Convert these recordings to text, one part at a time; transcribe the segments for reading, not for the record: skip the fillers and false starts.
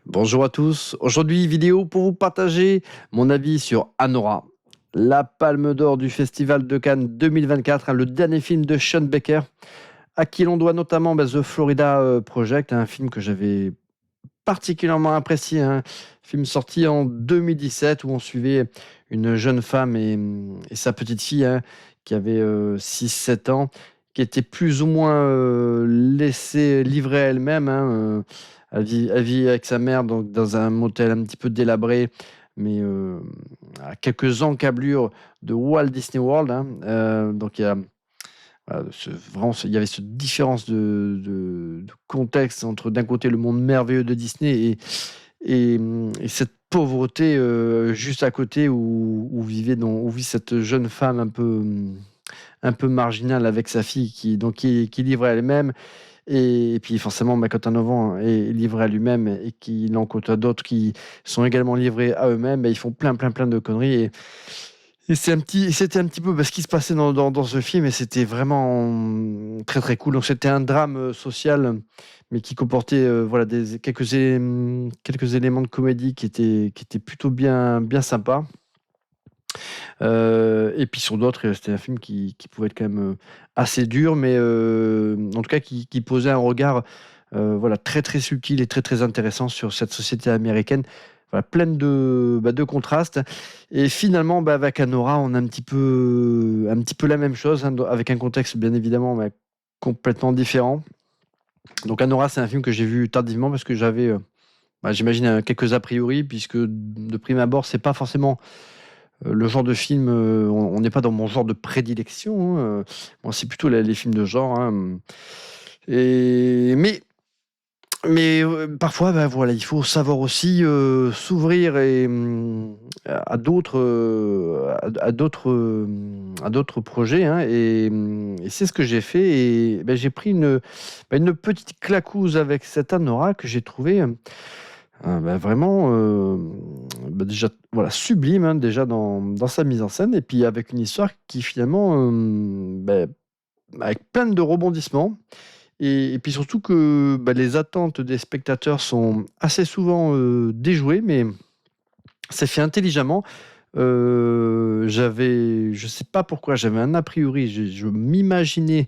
Bonjour à tous. Aujourd'hui, vidéo pour vous partager mon avis sur Anora, la Palme d'Or du Festival de Cannes 2024, le dernier film de Sean Baker, à qui l'on doit notamment The Florida Project, un film que j'avais particulièrement apprécié, un film sorti en 2017 où on suivait une jeune femme et sa petite fille qui avait 6-7 ans, qui était plus ou moins laissée livrer à elle-même. Elle vit avec sa mère donc, dans un motel un petit peu délabré, mais à quelques encablures de Walt Disney World. Donc il y a voilà, il y avait cette différence de contexte entre d'un côté le monde merveilleux de Disney et cette pauvreté juste à côté où vit cette jeune femme un peu marginale avec sa fille qui est livrée à elle-même. Et puis forcément, quand un enfant est livré à lui-même et qu'il en côtoie d'autres qui sont également livrés à eux-mêmes, ils font plein de conneries. Et c'était un petit peu ce qui se passait dans ce film, et c'était vraiment très cool. Donc c'était un drame social, mais qui comportait voilà, quelques éléments de comédie qui étaient plutôt bien sympas. Et puis sur d'autres, c'était un film qui pouvait être quand même assez dur, mais en tout cas qui posait un regard voilà, très subtil et très intéressant sur cette société américaine, voilà, pleine de contrastes. Et finalement, avec Anora, on a un petit peu la même chose, avec un contexte bien évidemment complètement différent. Donc Anora, c'est un film que j'ai vu tardivement parce que j'avais, j'imagine, quelques a priori, puisque de prime abord, c'est pas forcément le genre de film, on n'est pas dans mon genre de prédilection. Moi, c'est plutôt les films de genre. Et, mais parfois, voilà, il faut savoir aussi s'ouvrir à d'autres projets. Et c'est ce que j'ai fait. Et j'ai pris une petite claquouse avec cette Anora que j'ai trouvé vraiment déjà voilà, sublime, déjà dans sa mise en scène, et puis avec une histoire qui finalement avec plein de rebondissements, et puis surtout que les attentes des spectateurs sont assez souvent déjouées, mais c'est fait intelligemment. Je sais pas pourquoi, j'avais un a priori, je m'imaginais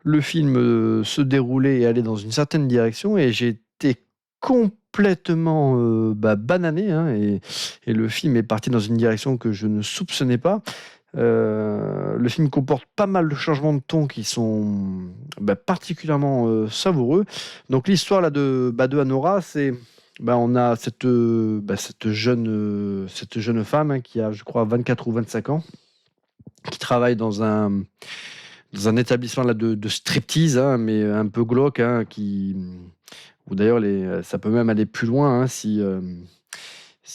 le film se dérouler et aller dans une certaine direction, et j'ai été complètement banané, et le film est parti dans une direction que je ne soupçonnais pas. Le film comporte pas mal de changements de ton qui sont particulièrement savoureux. Donc l'histoire là de Anora, c'est on a cette jeune femme qui a, je crois, 24 ou 25 ans, qui travaille dans un établissement là, de striptease, mais un peu glauque, où d'ailleurs ça peut même aller plus loin, si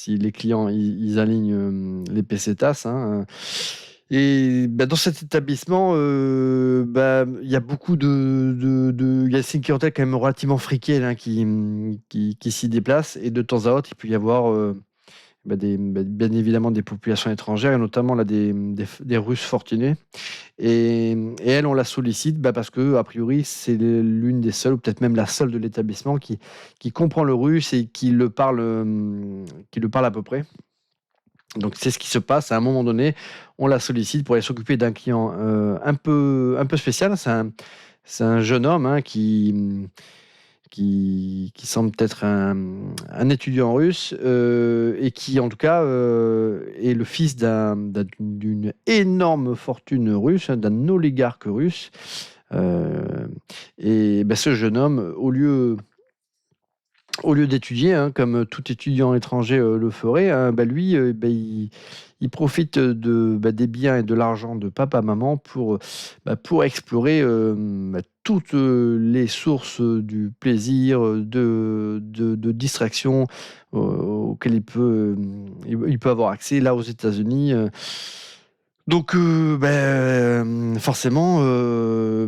les clients ils alignent les pesetas. Et dans cet établissement, il y a beaucoup il y a une clientèle quand même relativement friquée qui s'y déplace, et de temps à autre, il peut y avoir bien évidemment des populations étrangères, et notamment là, des Russes fortunés. Et elle, on la sollicite parce que, a priori, c'est l'une des seules, ou peut-être même la seule de l'établissement qui comprend le russe et qui le parle à peu près. Donc c'est ce qui se passe. À un moment donné, on la sollicite pour aller s'occuper d'un client un peu spécial. C'est un jeune homme qui semble être un étudiant russe, et qui, en tout cas, est le fils d'une énorme fortune russe, d'un oligarque russe. Et ce jeune homme, au lieu d'étudier, comme tout étudiant étranger le ferait, lui, il profite des biens et de l'argent de papa-maman pour explorer toutes les sources du plaisir, de distraction auxquelles il peut avoir accès là aux États-Unis. Donc, forcément,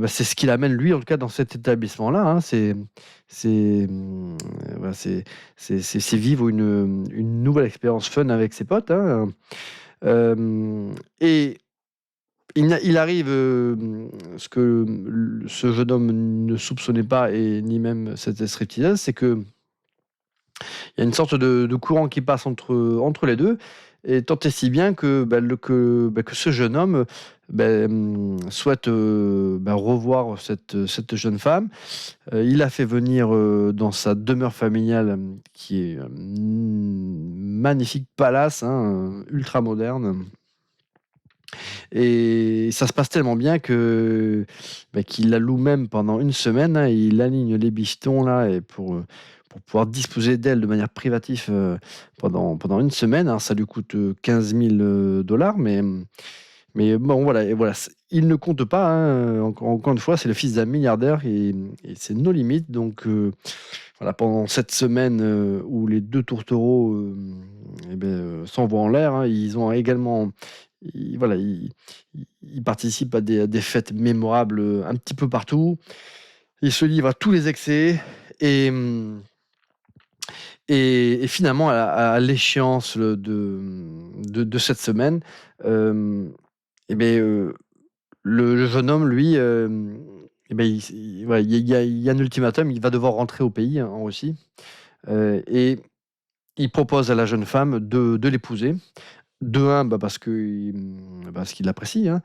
c'est ce qui l'amène, lui, en tout cas, dans cet établissement-là. Voilà, c'est vivre une nouvelle expérience fun avec ses potes. Et il arrive ce que ce jeune homme ne soupçonnait pas, et ni même cette stripteaseuse, c'est que Il y a une sorte de courant qui passe entre les deux, et tant et si bien que ce jeune homme souhaite revoir cette jeune femme. Il l'a fait venir dans sa demeure familiale qui est un magnifique palace, hein, ultra moderne. Et ça se passe tellement bien qu'il la loue même pendant une semaine, hein, et il aligne les bichetons là, et pour pouvoir disposer d'elle de manière privative pendant une semaine. Alors, ça lui coûte 15 000 dollars, mais bon, voilà, et voilà, il ne compte pas, hein, encore une fois, c'est le fils d'un milliardaire, et c'est nos limites. Donc voilà, pendant cette semaine où les deux tourtereaux s'envoient en l'air, hein, ils ont également, voilà, ils participent à des fêtes mémorables un petit peu partout. Ils se livrent à tous les excès, et, et finalement, à l'échéance de cette semaine, euh, eh ben, euh, le jeune homme, lui, voilà, il y a un ultimatum, il va devoir rentrer au pays, hein, en Russie, et il propose à la jeune femme de l'épouser. De un, parce qu'il l'apprécie, hein,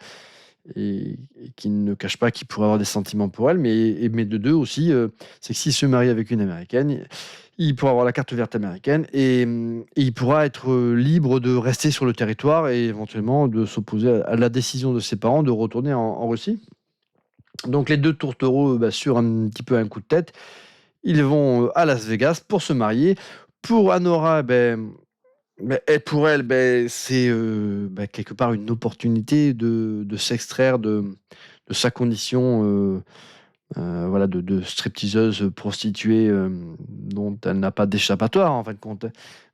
et qu'il ne cache pas qu'il pourrait avoir des sentiments pour elle, mais de deux aussi, c'est que s'il se marie avec une Américaine, il pourra avoir la carte verte américaine, et il pourra être libre de rester sur le territoire et éventuellement de s'opposer à la décision de ses parents de retourner en Russie. Donc les deux tourtereaux, sur un petit peu un coup de tête, ils vont à Las Vegas pour se marier. Pour Anora, et pour elle, c'est quelque part une opportunité de s'extraire de sa condition, voilà, de stripteaseuse prostituée, dont elle n'a pas d'échappatoire, en fin de compte.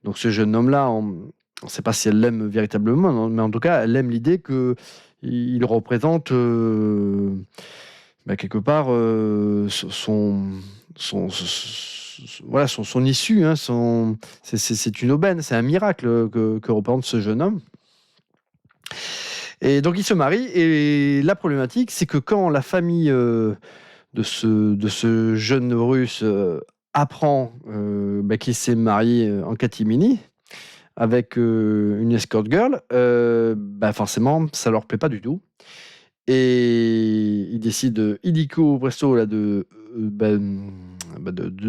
Donc ce jeune homme-là, on ne sait pas si elle l'aime véritablement, non, mais en tout cas, elle aime l'idée qu'il représente quelque part voilà, son issue, hein, c'est une aubaine, c'est un miracle que représente ce jeune homme. Et donc il se marie, et la problématique, c'est que quand la famille de ce jeune russe apprend qu'il s'est marié en catimini avec une escort girl, forcément ça leur plaît pas du tout, et ils décident illico presto là de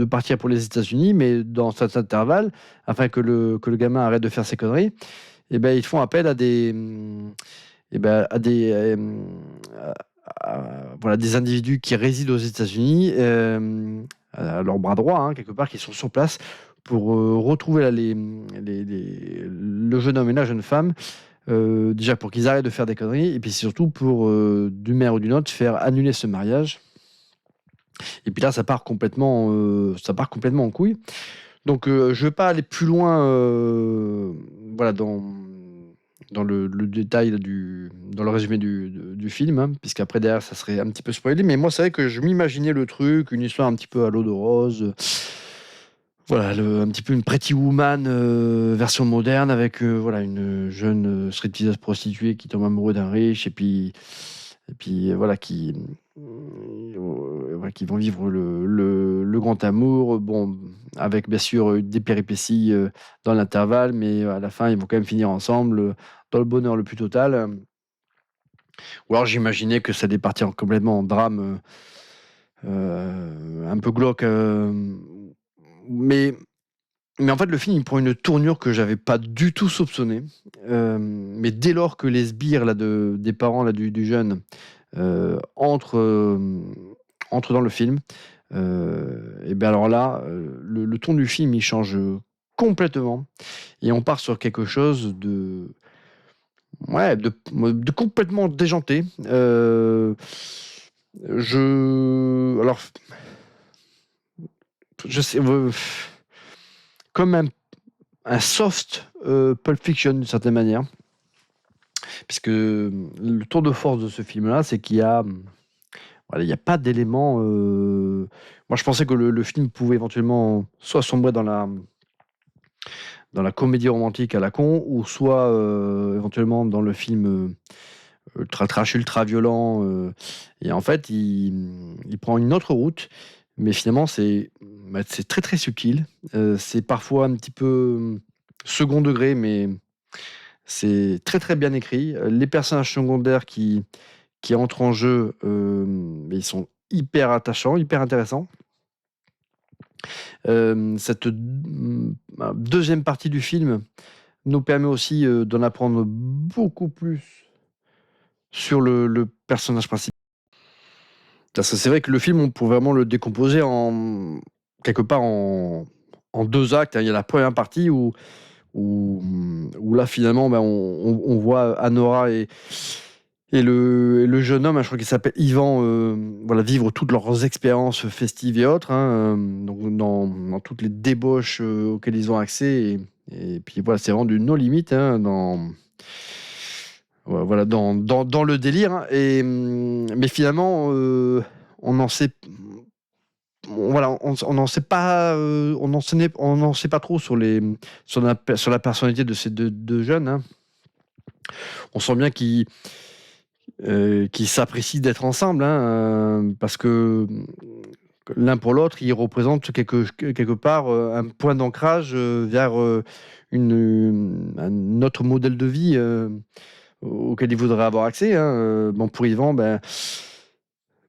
partir pour les États-Unis, mais dans cet intervalle, afin que le gamin arrête de faire ses conneries, ils font appel à voilà, des individus qui résident aux États-Unis, à leur bras droit, hein, quelque part, qui sont sur place pour retrouver là, le jeune homme et la jeune femme, déjà pour qu'ils arrêtent de faire des conneries, et puis surtout pour, d'une manière ou d'une autre, faire annuler ce mariage. Et puis là, ça part complètement en couille. Donc, je ne vais pas aller plus loin, voilà, dans le détail là, dans le résumé du film, hein, puisqu'après derrière, ça serait un petit peu spoilé. Mais moi, c'est vrai que je m'imaginais le truc, une histoire un petit peu à l'eau de rose. Voilà, un petit peu une Pretty Woman version moderne, avec voilà, une jeune stripteaseuse prostituée qui tombe amoureux d'un riche, et puis voilà, voilà, qui vont vivre le grand amour, bon, avec bien sûr des péripéties dans l'intervalle, mais à la fin, ils vont quand même finir ensemble dans le bonheur le plus total. Ou alors j'imaginais que ça allait partir complètement en drame, un peu glauque, mais en fait, le film, il prend une tournure que j'avais pas du tout soupçonnée. Mais dès lors que les sbires là, des parents là, du jeune entrent dans le film, et bien alors là, le ton du film, il change complètement. Et on part sur quelque chose de complètement déjanté. Alors, je sais, comme un soft Pulp Fiction d'une certaine manière, puisque le tour de force de ce film-là, c'est qu'il y a, voilà, il y a pas d'éléments. Moi, je pensais que le film pouvait éventuellement soit sombrer dans la comédie romantique à la con, ou soit éventuellement dans le film ultra trash, ultra violent. Et en fait, il prend une autre route. mais finalement c'est très, très subtil. C'est parfois un petit peu, second degré, mais c'est très, très bien écrit. Les personnages secondaires qui entrent en jeu, ils sont hyper attachants, hyper intéressants. Cette 2e partie du film nous permet aussi, d'en apprendre beaucoup plus sur le personnage principal. Parce que c'est vrai que le film, on peut vraiment le décomposer quelque part en 2 actes, hein. Il y a la première partie où là, finalement, on voit Anora et le jeune homme, hein, je crois qu'il s'appelle Ivan, voilà, vivre toutes leurs expériences festives et autres, hein, donc dans toutes les débauches, auxquelles ils ont accès et puis voilà, c'est rendu no limite, hein, voilà, dans le délire, hein, mais finalement, on n'en sait voilà, on n'en sait pas, on n'en sait pas trop sur la personnalité de ces 2 jeunes, hein. On sent bien qu'ils s'apprécient d'être ensemble, hein, parce que l'un pour l'autre, ils représentent quelque part, un point d'ancrage, vers, un autre modèle de vie, auquel ils voudraient avoir accès, hein. Bon, pour Yvan,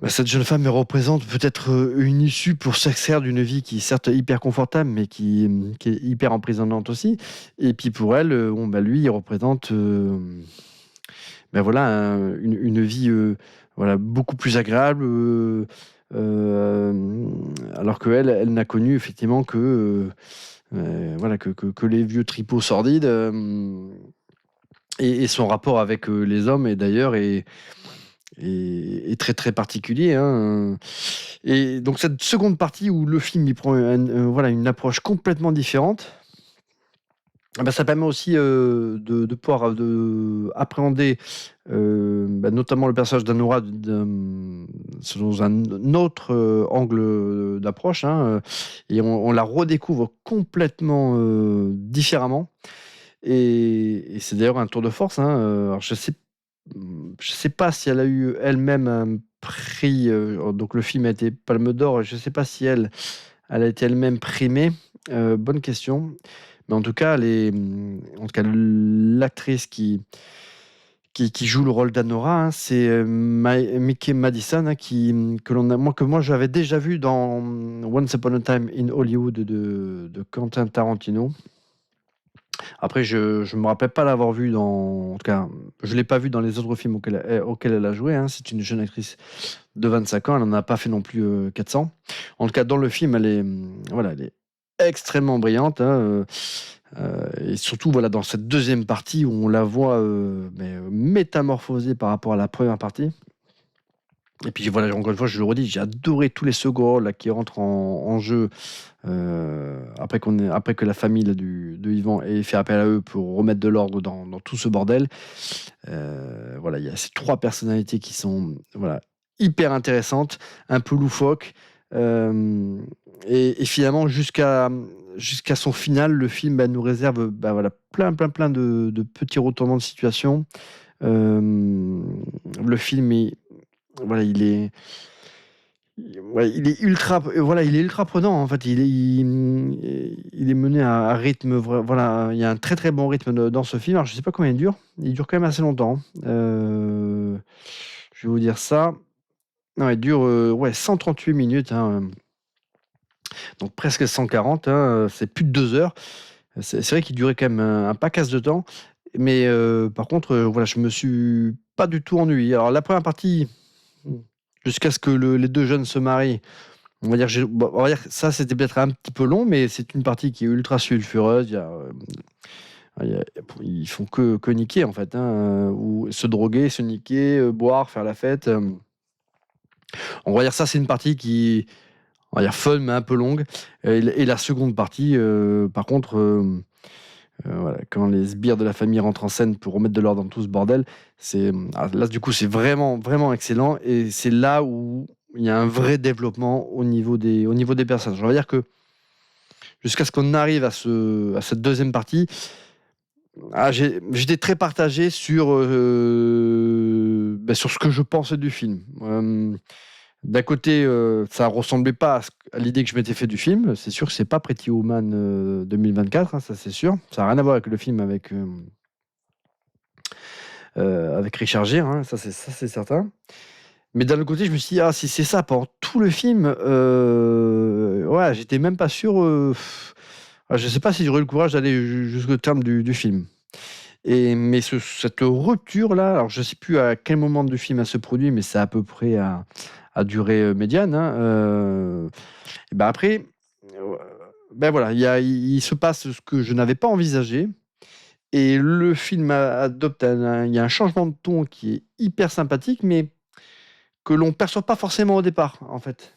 cette jeune femme, elle représente peut-être, une issue pour s'extraire d'une vie qui est certes hyper confortable, mais qui est hyper emprisonnante aussi. Et puis pour elle, lui, il représente, voilà, une vie, voilà, beaucoup plus agréable, alors qu'elle, elle n'a connu effectivement voilà, que les vieux tripots sordides, et son rapport avec, les hommes est d'ailleurs est très, très particulier, hein, et donc cette seconde partie où le film il prend voilà, une approche complètement différente, ça permet aussi, de pouvoir, appréhender, notamment le personnage d'Anora selon un autre, angle, d'approche, hein, et on la redécouvre complètement, différemment, et c'est d'ailleurs un tour de force, hein, alors je sais pas si elle a eu elle-même un prix, donc le film a été Palme d'or, et je sais pas si elle a été elle-même primée, bonne question. Mais en tout cas, en tout cas, l'actrice qui joue le rôle d'Anora, hein, c'est, Mickey Madison, hein, que moi j'avais déjà vu dans Once Upon a Time in Hollywood de Quentin Tarantino. Après, je me rappelle pas l'avoir vue en tout cas, je l'ai pas vue dans les autres films auxquels elle a joué, hein. C'est une jeune actrice de 25 ans, elle en a pas fait non plus, 400. En tout cas, dans le film, voilà, elle est extrêmement brillante, hein, et surtout, voilà, dans cette 2e partie où on la voit, métamorphosée par rapport à la première partie. Et puis voilà, encore une fois, je le redis, j'ai adoré tous les seconds rôles là qui rentrent en jeu, après que la famille là de Yvan ait fait appel à eux pour remettre de l'ordre dans tout ce bordel. Voilà, il y a ces 3 personnalités qui sont, voilà, hyper intéressantes, un peu loufoques, hem et finalement jusqu'à son final, le film, nous réserve, voilà, plein de petits retournements de situation. Le film est voilà, il est ultra voilà, il est ultra prenant, en fait. Il est mené à rythme voilà, il y a un très, très bon rythme dans ce film. Alors je sais pas combien il dure. Il dure quand même assez longtemps, hein. Je vais vous dire ça. Non, il dure, 138 minutes, hein, donc presque 140, hein, c'est plus de 2 heures. C'est vrai qu'il durait quand même un paquasse de temps, mais par contre, voilà, je me suis pas du tout ennuyé. Alors la première partie, jusqu'à ce que les 2 jeunes se marient, on va dire que ça, c'était peut-être un petit peu long, mais c'est une partie qui est ultra sulfureuse. Ils font que niquer, en fait, hein, ou se droguer, se niquer, boire, faire la fête, On va dire ça, c'est une partie qui, on va dire fun, mais un peu longue, et la seconde partie, par contre, voilà, quand les sbires de la famille rentrent en scène pour remettre de l'ordre dans tout ce bordel, là, du coup, c'est vraiment, vraiment excellent, et c'est là où il y a un vrai développement au niveau des personnages. On va dire que jusqu'à ce qu'on arrive à cette 2e partie, j'étais très partagé sur ce que je pensais du film. D'un côté, ça ressemblait pas à l'idée que je m'étais fait du film. C'est sûr que c'est pas Pretty Woman 2024, hein, ça c'est sûr. Ça a rien à voir avec le film avec Richard Gere, hein, ça c'est certain. Mais d'un autre côté, je me suis dit: «Ah, si c'est ça pendant tout le film, ouais, j'étais même pas sûr, je sais pas si j'aurais le courage d'aller jusqu'au terme du film». Mais cette rupture-là, alors je sais plus à quel moment du film elle se produit, mais c'est à peu près à durée, médiane, hein, et bah, après, ben, voilà, il se passe ce que je n'avais pas envisagé et le film adopte il y a un changement de ton qui est hyper sympathique, mais que l'on perçoit pas forcément au départ, en fait.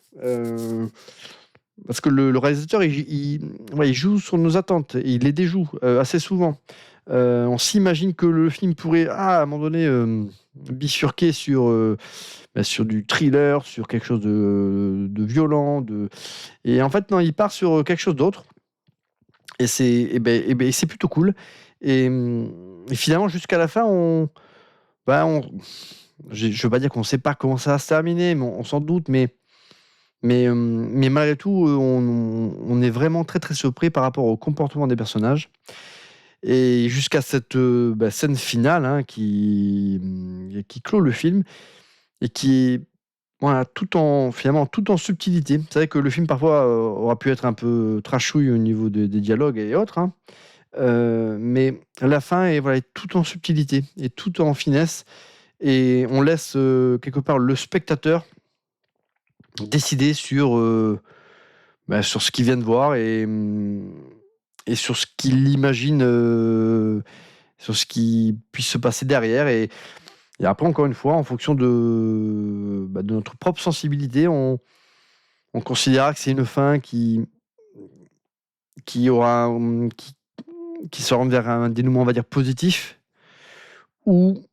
Parce que le réalisateur, ouais, il joue sur nos attentes et il les déjoue, assez souvent. On s'imagine que le film pourrait, à un moment donné, bifurquer sur du thriller, sur quelque chose de violent, et en fait, non, il part sur, quelque chose d'autre et c'est plutôt cool et finalement, jusqu'à la fin, bah, on je veux pas dire qu'on sait pas comment ça va se terminer, mais on s'en doute, mais malgré tout, on est vraiment très, très surpris par rapport au comportement des personnages et jusqu'à cette, scène finale, hein, qui clôt le film et qui est, voilà, finalement, tout en subtilité. C'est vrai que le film parfois, aura pu être un peu trashouille au niveau des dialogues et autres, hein, mais la fin est, voilà, tout en subtilité et tout en finesse et on laisse, quelque part le spectateur décider sur ce qu'il vient de voir et sur ce qu'il imagine, sur ce qui puisse se passer derrière et après encore une fois en fonction de notre propre sensibilité, on considérera que c'est une fin qui aura, qui se rend vers un dénouement, on va dire, positif ou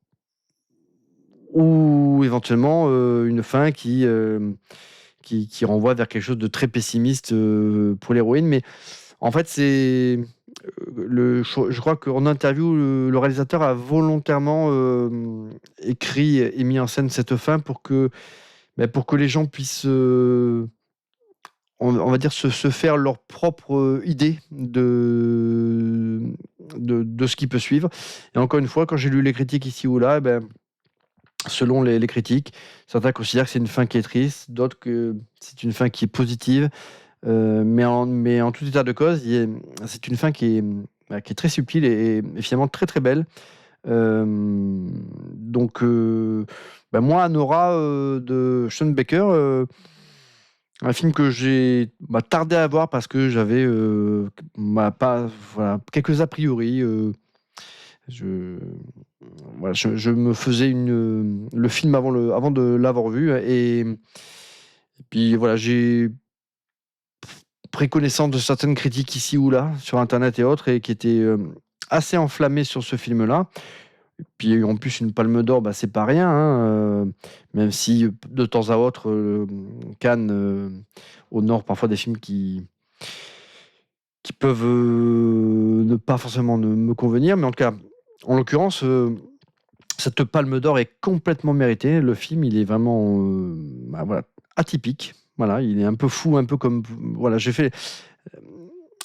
ou éventuellement, une fin qui renvoie vers quelque chose de très pessimiste, pour l'héroïne. Mais en fait, je crois qu'en interview, le réalisateur a volontairement, écrit et mis en scène cette fin pour que les gens puissent, on va dire se faire leur propre, idée de ce qui peut suivre et encore une fois, quand j'ai lu les critiques ici ou là, selon les critiques, certains considèrent que c'est une fin qui est triste, d'autres que c'est une fin qui est positive. Mais en tout état de cause, c'est une fin qui est très subtile et finalement très, très belle. Donc moi, Nora, de Sean Baker, un film que j'ai, tardé à voir parce que j'avais, pas voilà, quelques a priori, je je me faisais le film avant de l'avoir vu et puis voilà, j'ai pris connaissance de certaines critiques ici ou là, sur internet et autres et qui étaient, assez enflammées sur ce film-là. Puis en plus une palme d'or, c'est pas rien, hein, même si, de temps à autre, Cannes, honore parfois des films qui peuvent, ne pas forcément me convenir. Mais en tout cas, en l'occurrence, cette palme d'or est complètement méritée. Le film, il est vraiment, voilà, atypique. Voilà, il est un peu fou, un peu comme voilà, j'ai fait,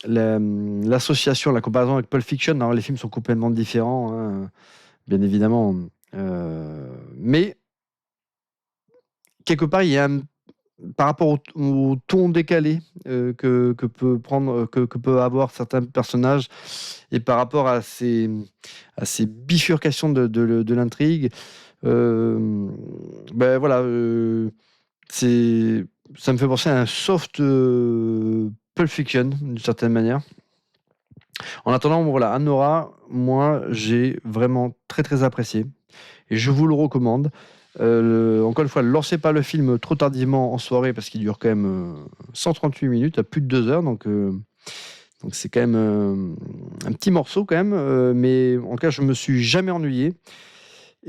l'association, la comparaison avec Pulp Fiction. Alors les films sont complètement différents, hein, bien évidemment, mais quelque part, il y a par rapport au ton décalé, que peut avoir certains personnages et par rapport à ces bifurcations de l'intrigue, hem, voilà, c'est ça me fait penser à un soft, Pulp Fiction d'une certaine manière. En attendant, voilà, Anora, moi, j'ai vraiment très, très apprécié et je vous le recommande. Encore une fois, ne lancez pas le film trop tardivement en soirée parce qu'il dure quand même, 138 minutes, à plus de 2 heures, donc c'est quand même, un petit morceau quand même, mais en tout cas, je me suis jamais ennuyé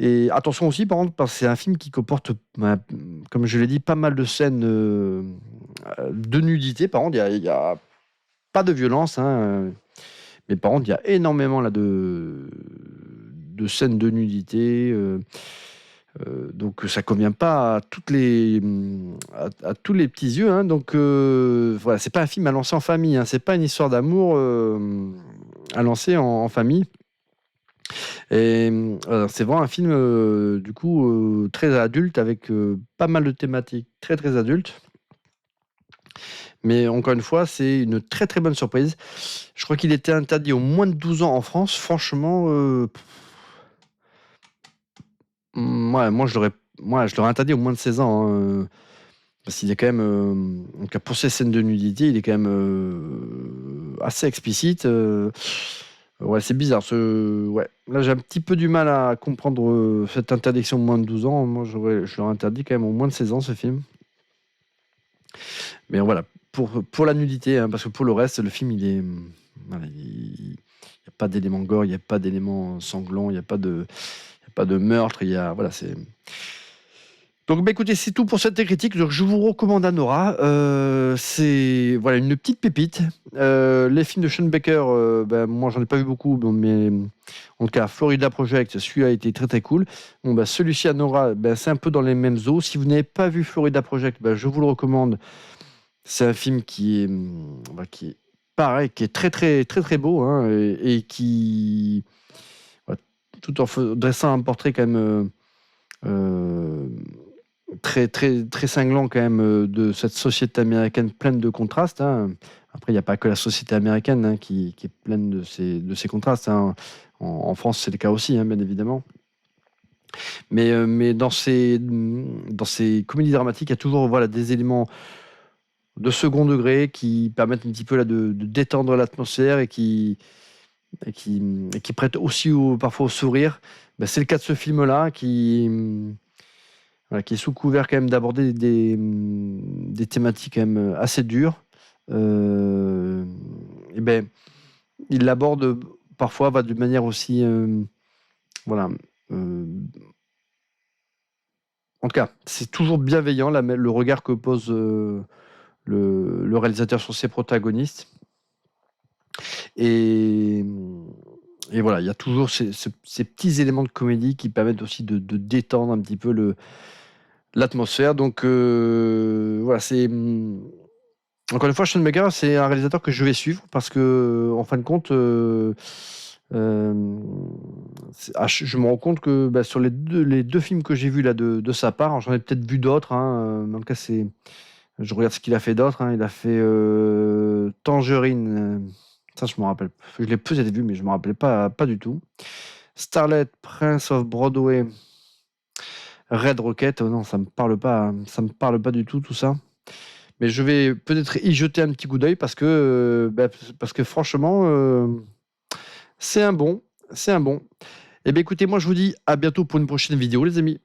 et attention aussi par contre, parce que c'est un film qui comporte, comme je l'ai dit, pas mal de scènes, de nudité. Par contre, il y a pas de violence, hein, mais par contre, il y a énormément là de scènes de nudité, Donc ça convient pas à à tous les petits yeux, hein. Donc voilà, c'est pas un film à lancer en famille, hein. C'est pas une histoire d'amour à lancer en famille. Et c'est vraiment un film du coup très adulte avec pas mal de thématiques très très adultes. Mais encore une fois, c'est une très très bonne surprise. Je crois qu'il était interdit aux moins de 12 ans en France. Franchement, ouais, moi, je l'aurais interdit aux moins de 16 ans, hein, parce qu'il est quand même, en tout cas pour ces scènes de nudité, il est quand même assez explicite. Ouais, c'est bizarre. Ouais. Là, j'ai un petit peu du mal à comprendre cette interdiction de moins de 12 ans. Moi, je l'aurais interdit quand même aux moins de 16 ans, ce film. Mais voilà, pour la nudité, hein, parce que pour le reste, le film, voilà, il n'y a pas d'éléments gore, il n'y a pas d'éléments sanglants, il n'y a pas de meurtre. Voilà, c'est. Donc, bah, écoutez, c'est tout pour cette critique. Donc, je vous recommande Anora. C'est voilà, une petite pépite. Les films de Sean Baker, ben, moi, j'en ai pas vu beaucoup, mais en tout cas, Florida Project, celui-là a été très très cool. Bon, bah, celui-ci, Anora, ben, c'est un peu dans les mêmes eaux. Si vous n'avez pas vu Florida Project, ben, je vous le recommande. C'est un film qui est pareil, qui est très très très très beau, hein, et qui, voilà, tout en dressant un portrait quand même euh, très très très cinglant quand même de cette société américaine pleine de contrastes, hein. Après, il n'y a pas que la société américaine, hein, qui est pleine de ces contrastes, hein. En France, c'est le cas aussi, hein, bien évidemment. Mais dans ces comédies dramatiques, il y a toujours voilà, des éléments de second degré qui permettent un petit peu là, de détendre l'atmosphère et qui prêtent aussi parfois au sourire. Ben, c'est le cas de ce film-là voilà, qui est sous couvert quand même d'aborder des thématiques quand même assez dures. Et ben, il l'aborde parfois de manière aussi, voilà. euh, En tout cas, c'est toujours bienveillant le regard que pose le réalisateur sur ses protagonistes. Et, et voilà, il y a toujours ces petits éléments de comédie qui permettent aussi de détendre un petit peu l'atmosphère. Donc voilà, encore une fois, Sean Baker, c'est un réalisateur que je vais suivre parce que, en fin de compte, euh, je me rends compte que bah, sur les deux films que j'ai vus là de sa part, j'en ai peut-être vu d'autres, hein, mais en tout cas, je regarde ce qu'il a fait d'autre, hein. Il a fait Tangerine. Ça, je me rappelle. Je l'ai peut-être vu, mais je me rappelais pas du tout. Starlet, Prince of Broadway, Red Rocket. Oh non, ça me parle pas. Ça me parle pas du tout, tout ça. Mais je vais peut-être y jeter un petit coup d'œil parce que franchement, c'est un bon. C'est un bon. Eh bien, écoutez, moi, je vous dis à bientôt pour une prochaine vidéo, les amis.